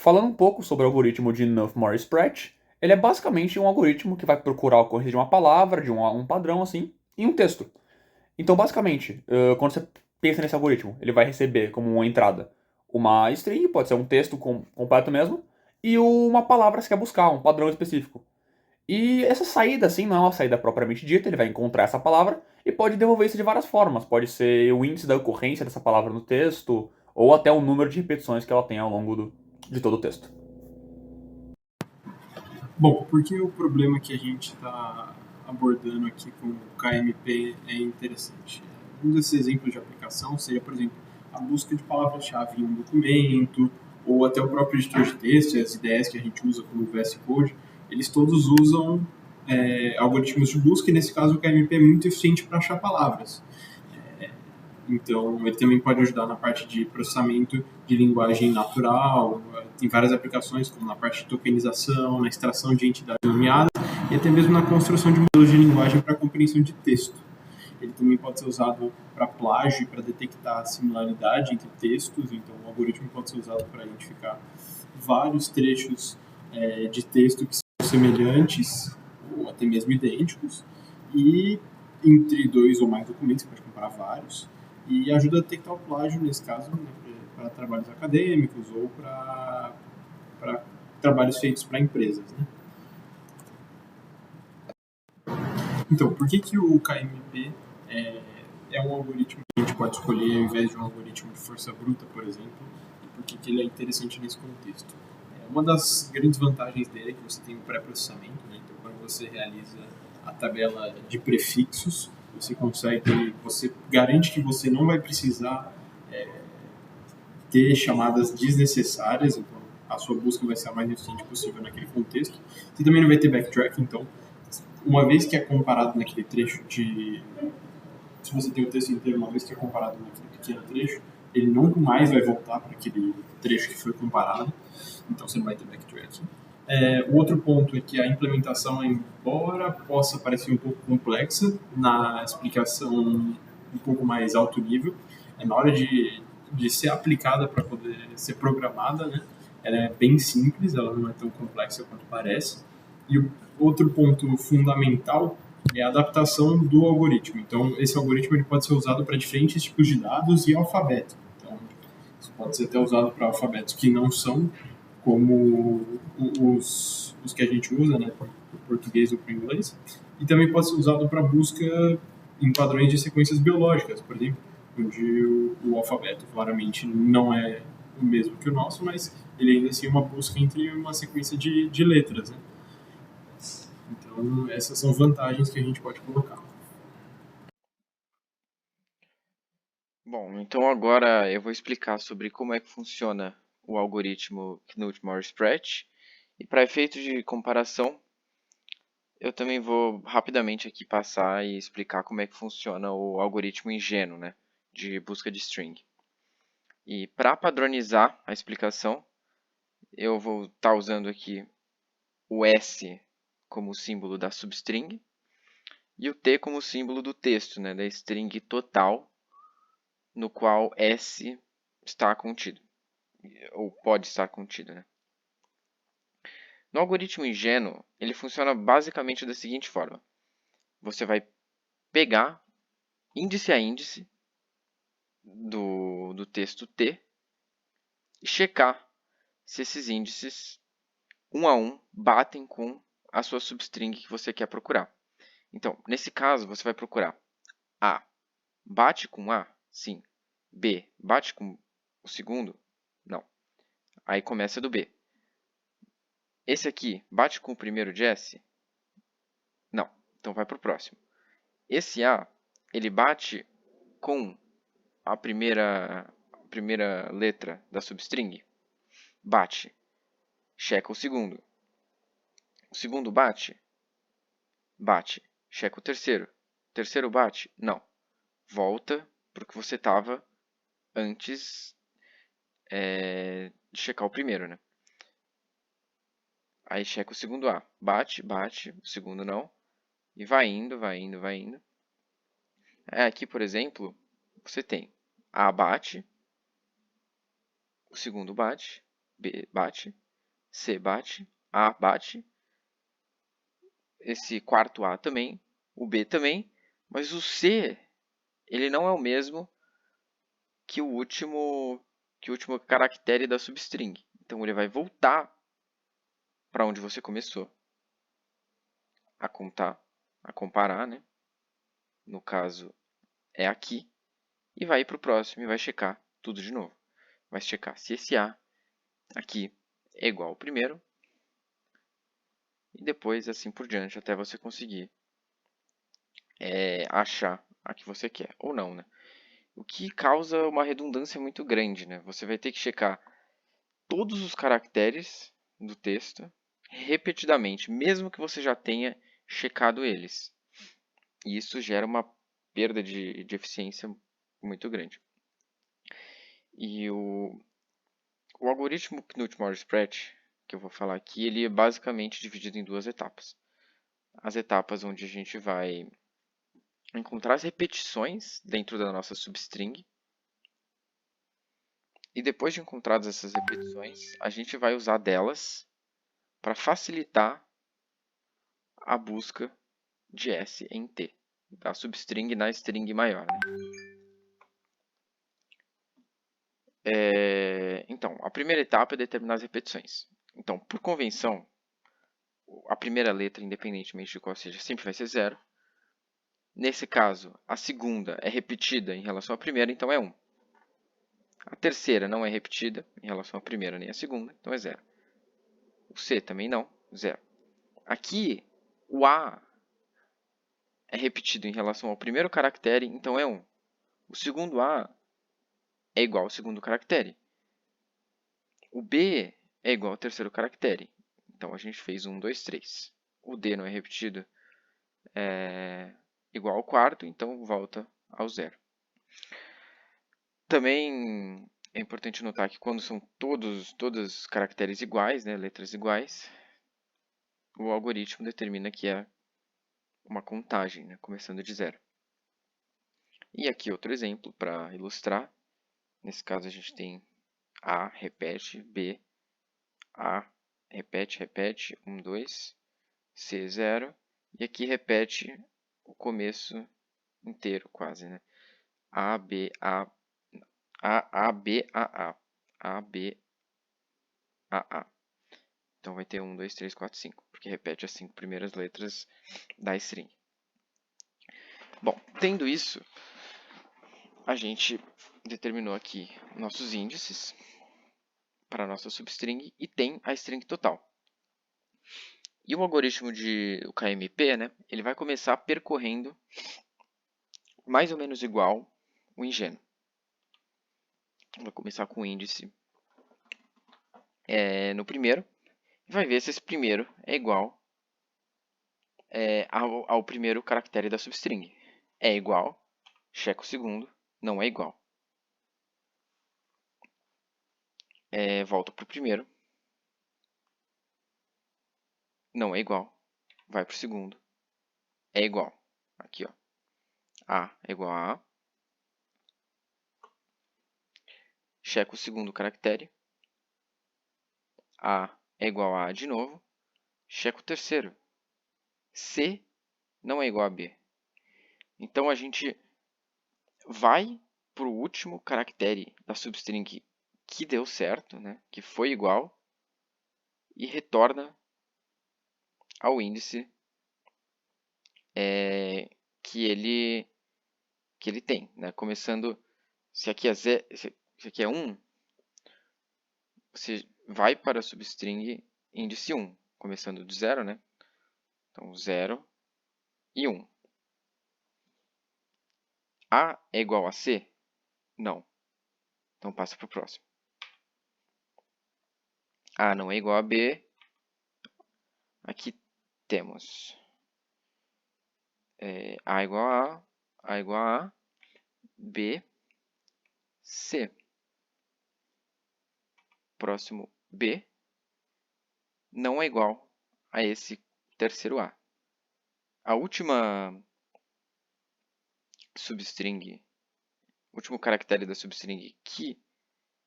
Falando um pouco sobre o algoritmo de Nuff-Morris-Pratt, ele é basicamente um algoritmo que vai procurar a ocorrência de uma palavra, de um padrão assim, em um texto. Então, basicamente, quando você pensa nesse algoritmo, ele vai receber como uma entrada uma string, pode ser um texto completo mesmo, e uma palavra que você quer buscar, um padrão específico. E essa saída, assim, não é uma saída propriamente dita, ele vai encontrar essa palavra e pode devolver isso de várias formas. Pode ser o índice da ocorrência dessa palavra no texto, ou até o número de repetições que ela tem ao longo de todo o texto. Bom, porque o problema que a gente está abordando aqui com o KMP é interessante. Um desses exemplos de aplicação seria, por exemplo, a busca de palavras-chave em um documento, ou até o próprio editor de texto, e as ideias que a gente usa como VS Code, eles todos usam algoritmos de busca, e nesse caso o KMP é muito eficiente para achar palavras. Então, ele também pode ajudar na parte de processamento de linguagem natural, tem várias aplicações, como na parte de tokenização, na extração de entidades nomeadas, e até mesmo na construção de modelos de linguagem para compreensão de texto. Ele também pode ser usado para plágio e para detectar similaridade entre textos, então o algoritmo pode ser usado para identificar vários trechos de texto que são semelhantes ou até mesmo idênticos, e entre dois ou mais documentos, você pode comparar vários, e ajuda a detectar o plágio, nesse caso, né, para trabalhos acadêmicos ou para trabalhos feitos para empresas. Né? Então, por que o KMP é um algoritmo que a gente pode escolher ao invés de um algoritmo de força bruta, por exemplo, e por que ele é interessante nesse contexto? Uma das grandes vantagens dele é que você tem um pré-processamento, né? Então, quando você realiza a tabela de prefixos, você garante que você não vai precisar ter chamadas desnecessárias, então a sua busca vai ser a mais eficiente possível naquele contexto. Você também não vai ter backtrack, então, uma vez que é comparado naquele trecho de... Se você tem o texto inteiro, uma vez que é comparado naquele pequeno trecho, ele nunca mais vai voltar para aquele trecho que foi comparado, então você não vai ter backtracking. O outro ponto é que a implementação, embora possa parecer um pouco complexa, na explicação um pouco mais alto nível, na hora de ser aplicada para poder ser programada, né, ela é bem simples, ela não é tão complexa quanto parece. E o outro ponto fundamental é a adaptação do algoritmo. Então, esse algoritmo ele pode ser usado para diferentes tipos de dados e alfabeto. Então, isso pode ser até usado para alfabetos que não são como os que a gente usa, né, para o português ou para o inglês, e também pode ser usado para busca em padrões de sequências biológicas, por exemplo, onde o alfabeto claramente não é o mesmo que o nosso, mas ele ainda assim é uma busca entre uma sequência de letras. Né? Então, essas são vantagens que a gente pode colocar. Bom, então agora eu vou explicar sobre como é que funciona o algoritmo Knut-Morris-Pratt. E para efeitos de comparação, eu também vou rapidamente aqui passar e explicar como é que funciona o algoritmo ingênuo, né, de busca de string. E para padronizar a explicação, eu vou estar usando aqui o S como símbolo da substring e o T como símbolo do texto, né, da string total, no qual S está contido, ou pode estar contido. Né? No algoritmo ingênuo, ele funciona basicamente da seguinte forma. Você vai pegar índice a índice do texto T e checar se esses índices, um a um, batem com a sua substring que você quer procurar. Então, nesse caso, você vai procurar A. Bate com A? Sim. B. Bate com o segundo? Não. Aí começa do B. Esse aqui bate com o primeiro de S? Não. Então vai para o próximo. Esse A, ele bate com a primeira letra da substring? Bate. Checa o segundo. O segundo bate? Bate. Checa o terceiro. O terceiro bate? Não. Volta para o que você estava antes de checar o primeiro, né? Aí checa o segundo A. Bate, bate. O segundo não. E vai indo, vai indo, vai indo. Aqui, por exemplo, você tem A bate. O segundo bate. B bate, C bate, A bate, esse quarto A também, o B também, mas o C, ele não é o mesmo que o último caractere da substring. Então ele vai voltar para onde você começou a contar, a comparar, né? No caso é aqui, e vai para o próximo e vai checar tudo de novo. Vai checar se esse A aqui é igual ao primeiro, e depois assim por diante, até você conseguir achar a que você quer, ou não, né? O que causa uma redundância muito grande, né? Você vai ter que checar todos os caracteres do texto repetidamente, mesmo que você já tenha checado eles. E isso gera uma perda de eficiência muito grande. E o algoritmo Knut-Morris-Pratt, que eu vou falar aqui, ele é basicamente dividido em duas etapas. As etapas onde a gente vai encontrar as repetições dentro da nossa substring. E depois de encontradas essas repetições, a gente vai usar delas para facilitar a busca de S em T, da substring na string maior. Né? Então, a primeira etapa é determinar as repetições. Então, por convenção, a primeira letra, independentemente de qual seja, sempre vai ser 0. Nesse caso, a segunda é repetida em relação à primeira, então é 1. A terceira não é repetida em relação à primeira nem à segunda, então é 0. O C também não, 0. Aqui, o A é repetido em relação ao primeiro caractere, então é 1. O segundo A é igual ao segundo caractere. O B é igual ao terceiro caractere. Então a gente fez 1, 2, 3. O D não é repetido igual ao quarto, então volta ao 0. Também é importante notar que quando são todos caracteres iguais, né, letras iguais, o algoritmo determina que é uma contagem, né, começando de 0. E aqui outro exemplo para ilustrar. Nesse caso a gente tem A, repete, B, A, repete, repete, 1, 2, C, 0. E aqui repete o começo inteiro quase, né? A, B, A, A, B, A, A. A, B, A, A. Então vai ter 1, 2, 3, 4, 5, porque repete as 5 primeiras letras da string. Bom, tendo isso, a gente determinou aqui nossos índices para a nossa substring e tem a string total. E o algoritmo o KMP, né, ele vai começar percorrendo mais ou menos igual o ingênuo. Vai começar com o índice no primeiro e vai ver se esse primeiro é igual ao primeiro caractere da substring. É igual, checa o segundo, não é igual. Volta para o primeiro, não é igual, vai para o segundo, é igual. Aqui, ó. A é igual a A. Checa o segundo caractere. A é igual a A de novo. Checa o terceiro. C não é igual a B. Então, a gente vai para o último caractere da substring que deu certo, né? Que foi igual, e retorna ao índice que ele tem. Né? Começando, se aqui é 1, você vai para a substring índice 1, começando de 0, né? Então, 0 e 1. A é igual a C? Não. Então, passa para o próximo. A não é igual a B. Aqui temos A igual A igual a B, C. Próximo, B não é igual a esse terceiro A. A última substring, o último caractere da substring que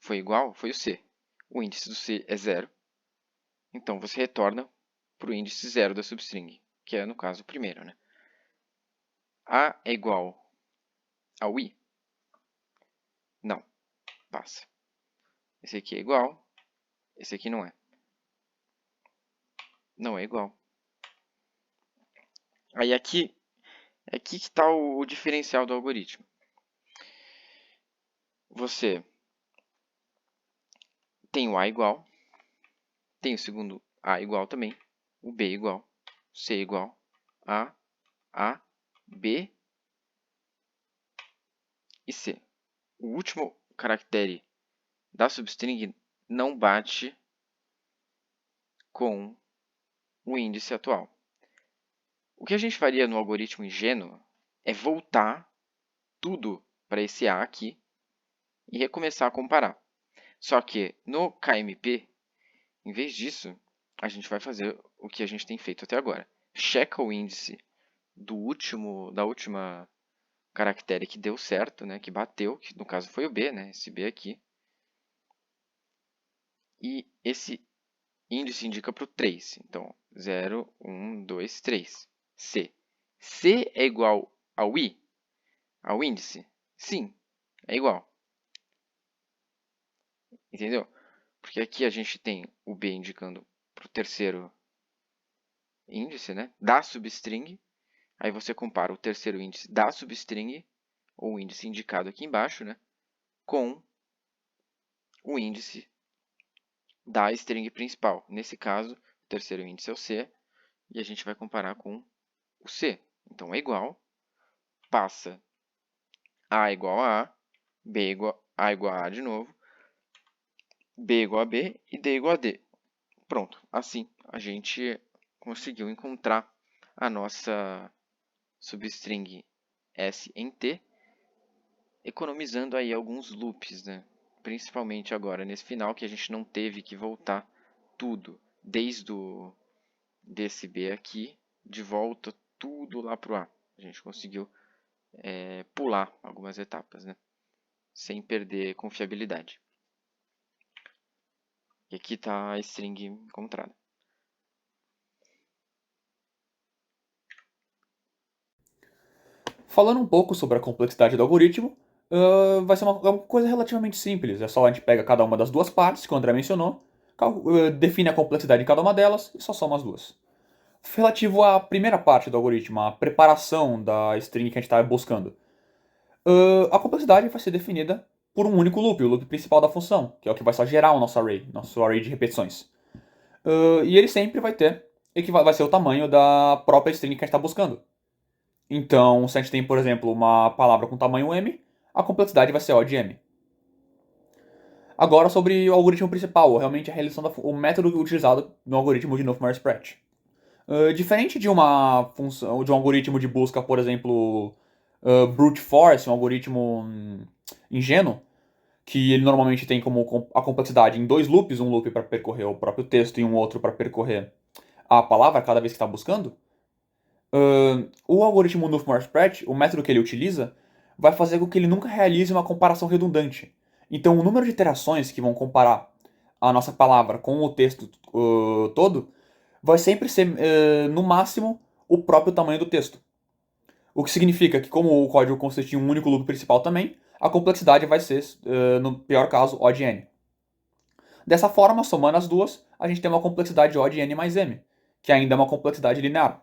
foi igual foi o C. o índice do C é 0. Então, você retorna para o índice 0 da substring, que é, no caso, o primeiro, né? A é igual ao I? Não, passa. Esse aqui é igual, esse aqui não é. Não é igual. Aí aqui que está o diferencial do algoritmo. Você tem o A igual, tem o segundo A igual também, o B igual, o C igual, A, B e C. O último caractere da substring não bate com o índice atual. O que a gente faria no algoritmo ingênuo é voltar tudo para esse A aqui e recomeçar a comparar. Só que no KMP, em vez disso, a gente vai fazer o que a gente tem feito até agora. Checa o índice da última caractere que deu certo, né, que bateu, que no caso foi o B, né, esse B aqui. E esse índice indica para o 3. Então, 0, 1, 2, 3. C. C é igual ao I? Ao índice? Sim, é igual. Entendeu? Porque aqui a gente tem o B indicando para o terceiro índice, né, da substring. Aí você compara o terceiro índice da substring, ou o índice indicado aqui embaixo, né, com o índice da string principal. Nesse caso, o terceiro índice é o C, e a gente vai comparar com o C. Então, é igual, passa A igual a A, B igual a A de novo, B igual a B e D igual a D. Pronto, assim a gente conseguiu encontrar a nossa substring S em T, economizando aí alguns loops, né? Principalmente agora nesse final que a gente não teve que voltar tudo, desde desse B aqui, de volta tudo lá para o A. A gente conseguiu pular algumas etapas, né? Sem perder confiabilidade. E aqui está a string encontrada. Falando um pouco sobre a complexidade do algoritmo, vai ser uma coisa relativamente simples. É só a gente pega cada uma das duas partes que o André mencionou, define a complexidade de cada uma delas e só soma as duas. Relativo à primeira parte do algoritmo, a preparação da string que a gente está buscando, a complexidade vai ser definida por um único loop, o loop principal da função, que é o que vai só gerar o nosso array de repetições. E ele sempre vai ter, vai ser o tamanho da própria string que a gente está buscando. Então, se a gente tem, por exemplo, uma palavra com tamanho m, a complexidade vai ser O de m. Agora sobre o algoritmo principal, realmente a realização o método utilizado no algoritmo de Knopf-Morris-Pratt. Diferente de uma função, de um algoritmo de busca, por exemplo, brute force, um algoritmo ingênuo, que ele normalmente tem como a complexidade em dois loops, um loop para percorrer o próprio texto e um outro para percorrer a palavra cada vez que está buscando. O algoritmo Knopf-Morris-Pratt, o método que ele utiliza, vai fazer com que ele nunca realize uma comparação redundante. Então, o número de iterações que vão comparar a nossa palavra com o texto todo vai sempre ser, no máximo, o próprio tamanho do texto. O que significa que, como o código consiste em um único loop principal também, a complexidade vai ser, no pior caso, O de n. Dessa forma, somando as duas, a gente tem uma complexidade O de n mais m, que ainda é uma complexidade linear.